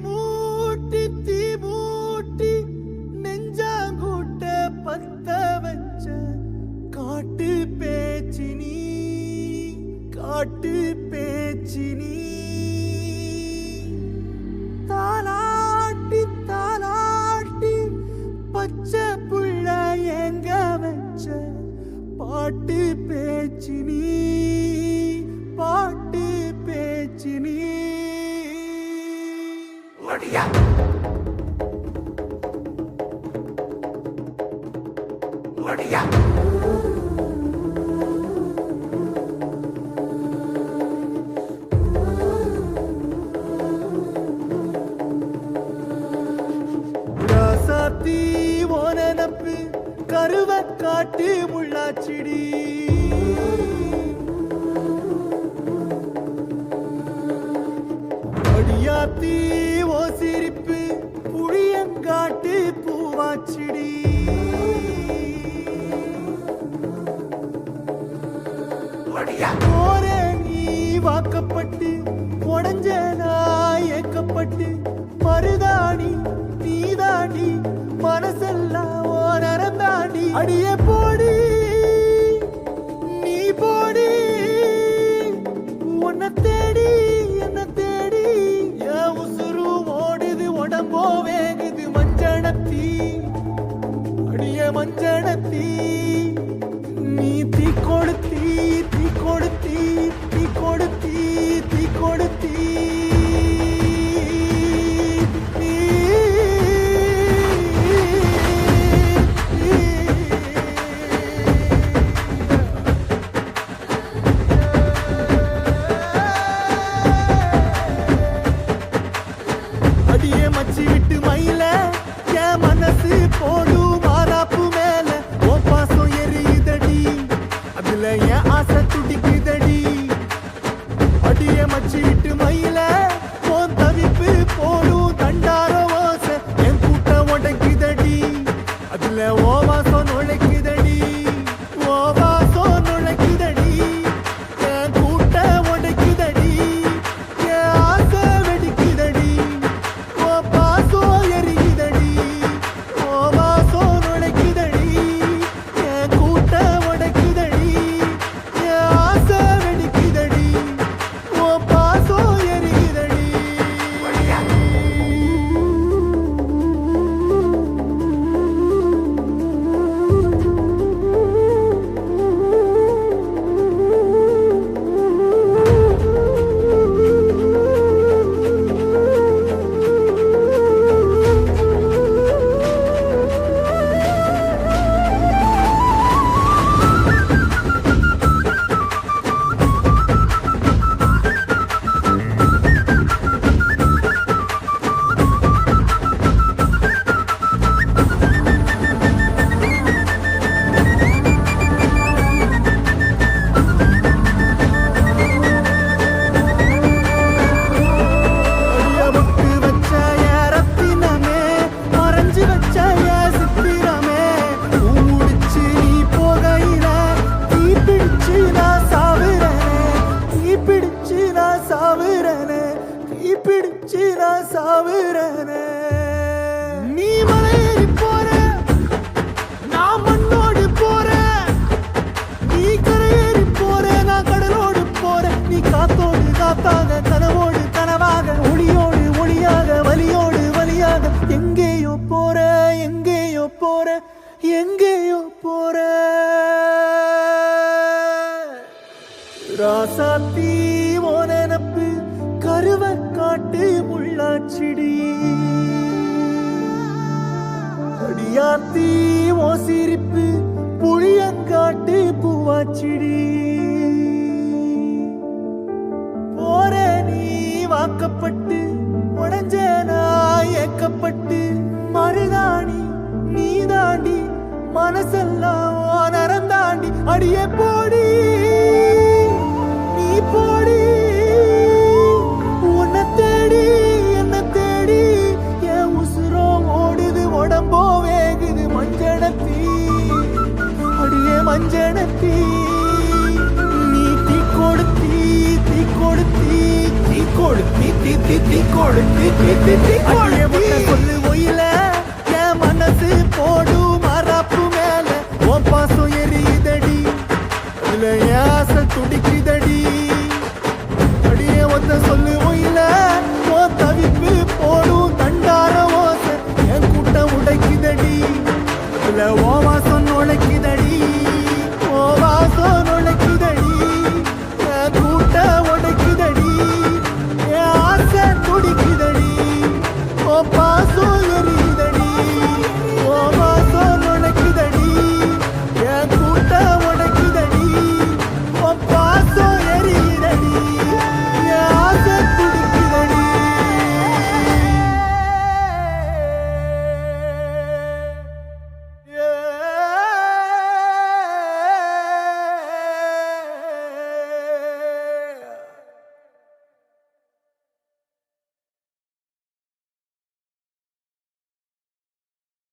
தீ மூட்டி நெஞ்சாங்கூட்ட பத்த வச்ச காட்டு பேச்சினி தாலாட்டி தாலாட்டி பச்சை புள்ள எங்க வச்ச பாட்டு பேச்சினி வடியா வடியா ராசாத்தி ஓனனப்பு கருவ காட்டு முள்ளாச்சிடி அடியாத்தி ஓ சிரிப்பு புளியங்காட்டு பூவாச்சிடி போற நீ வாக்கப்பட்டு உடஞ்ச நாய் ஏக்கப்பட்டு மருதாணி நீதாண்டி மனசெல்லாம் ஓ நரந்தாண்டி அடியே போடி நீ போடி உன்னை தேடி என்ன தேடி என் உசுரு ஓடுது உடம்போ வேகுது மஞ்சனத்தி அடிய மஞ்சனத்தி நீ தீ கொடுத்தி தீ கொடுத்தி தீ கொடுத்தி தீ கொடுத்தி அடியே மச்சி விட்டு மயில என் மனசு போடும் மாறாப்பு மேல ஓ பாசம் எரியுதடி அதுல என் ஆசை துடிக்குதடி அடியே மச்சி விட்டு மயில போன் தவிப்பு போடும் தண்டார ஓசை என் கூட்டம் உடைக்குதடி அதுல ஓ வாசம் நுழைக்குதடி ஓ வாசம் நுழைக்குதடி என் கூட்டம் உடைக்குதடி என் ஆசை வெடிக்குதடி ஓ பாசம் எரியுதடி ஓ வாசம் நுழைக்குதடி என் கூட்டம் உடைக்குதடி என் ஆசை வெடிக்குதடி ஓ பாசம் எரியுதடி அடியமுக்கு வச்ச என் ரத்தினமே மறைஞ்சு வச்ச என் சித்திரமே பூ முடிச்சு நீ போகையில தீ பிடிச்சு நான் சாவுறனே தீ பிடிச்சு நான் சாவுறனே தீ பிடிச்சு நான் சாவுறனே நீ மலையேறி போற நான் மண்ணோடு போறேன் நீ கரையேறி போற நான் கடலோடு போறேன் நீ காத்தோடு காத்தாக கனவோடு கனவாக ஒளியோடு ஒளியாக வலியோடு வலியாக எங்கேயோ போற எங்கேயோ போற எங்கேயோ போற ராசாத்தி ஓ நெனப்பு கருவ காட்டு முள்ளாச்சிடி அடியாத்தி ஓ சிரிப்பு புளியங்காட்டு பூவாச்சிடி போற நீ வாக்கப்பட்டு உடஞ்ச நாய் ஏக்கப்பட்டு மருதாணி நீதாண்டி மனசெல்லாம் ஓ நரந்தாண்டி அடியே போடி நீ போடி உன்னை தேடி என்ன தேடி என் உசுரோ ஓடுது உடம்போ வேகுது மஞ்சனத்தி அடியே மஞ்சனத்தி தீ தீ தீ கொளுத்தி தீ தீ தீ கொளுத்தி சொல்லு ஒயில